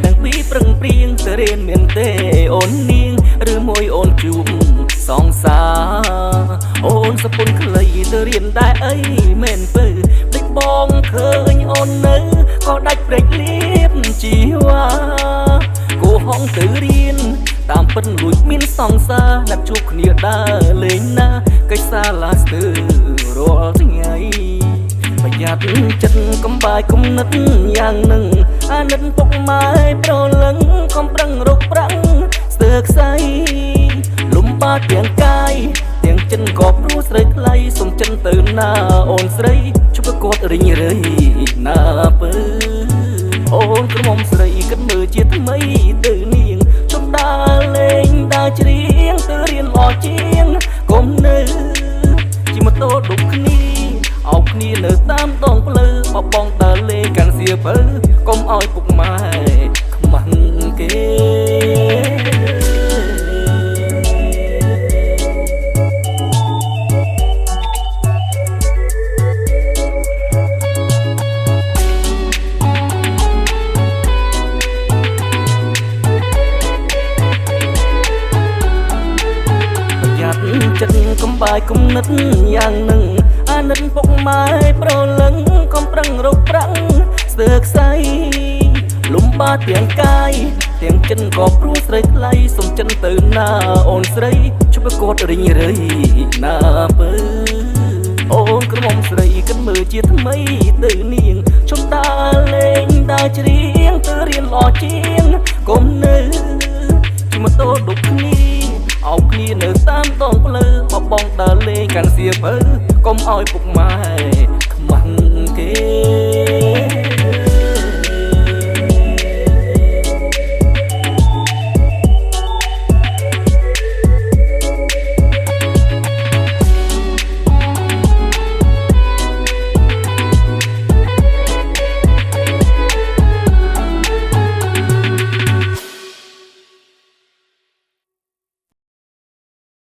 ទាំងពីរប្រឹងព្រៀងទៅរៀនមានទេអូននាងឬមួយអូនជួបសងសាអូនសពុនខ្លីទៅរៀនដែរអីមែនពើដូចបងឃើញអូននៅក៏ដាច់ព្រេចលៀបជីវ៉ាគូហងទៅរៀនតាមពិនលួចមានសងសាណាត់ជួបគ្នាដើរលេងណាកិច្ចសាលាស្ទើររាល់ថ្ងៃប្រយ័ត្នចិត្តកំបាយគុំនិតយ៉ាងនឹងអាណិតពុកម៉ែប្រលឹងខំប្រឹងរកប្រាំងស្ទើរខ្សែលំបាកទាំងកាយទាំងចិនក៏ព្រោះស្រីថ្លៃសុំចិនទៅណាអូនស្រីជប់គាត់រិញរៃណាពើអូនក្រមុំស្រីគិតមើលជាថ្មីទៅនាងជប់ដើរលេងដើរច្រៀងទៅរៀនល្អជាងកុំនៅជិះម៉ូតូដុបគ្នាអោបគ្នានៅតាមដងផ្លូវបបងដើរលេងកាន់សៀវភៅកុំឲ្យពុកម៉ែខ្មាំងគេចិត្តកំបាយគុំនិតយ៉ាងនឹងអាណិតពុកម៉ែប្រលឹងខំប្រឹងរកប្រាំងស្ទើរខ្សែលំបាកទាំងកាយទាំងចិនក៏ព្រោះស្រីថ្លៃសុំចិនទៅណាអូនស្រីជប់គាត់រិញរៃណាពើអូនក្រមុំស្រីគិតមើលជាថ្មីទៅនាងជប់ដើរលេងដើរច្រៀងទៅរៀនល្អជាងកុំនៅជិះម៉ូតូដុបគ្នាអោបគ្នានៅតាមដងផ្លូវបបងដើរលេងកាន់សៀវភៅកុំឲ្យពុកម៉ែ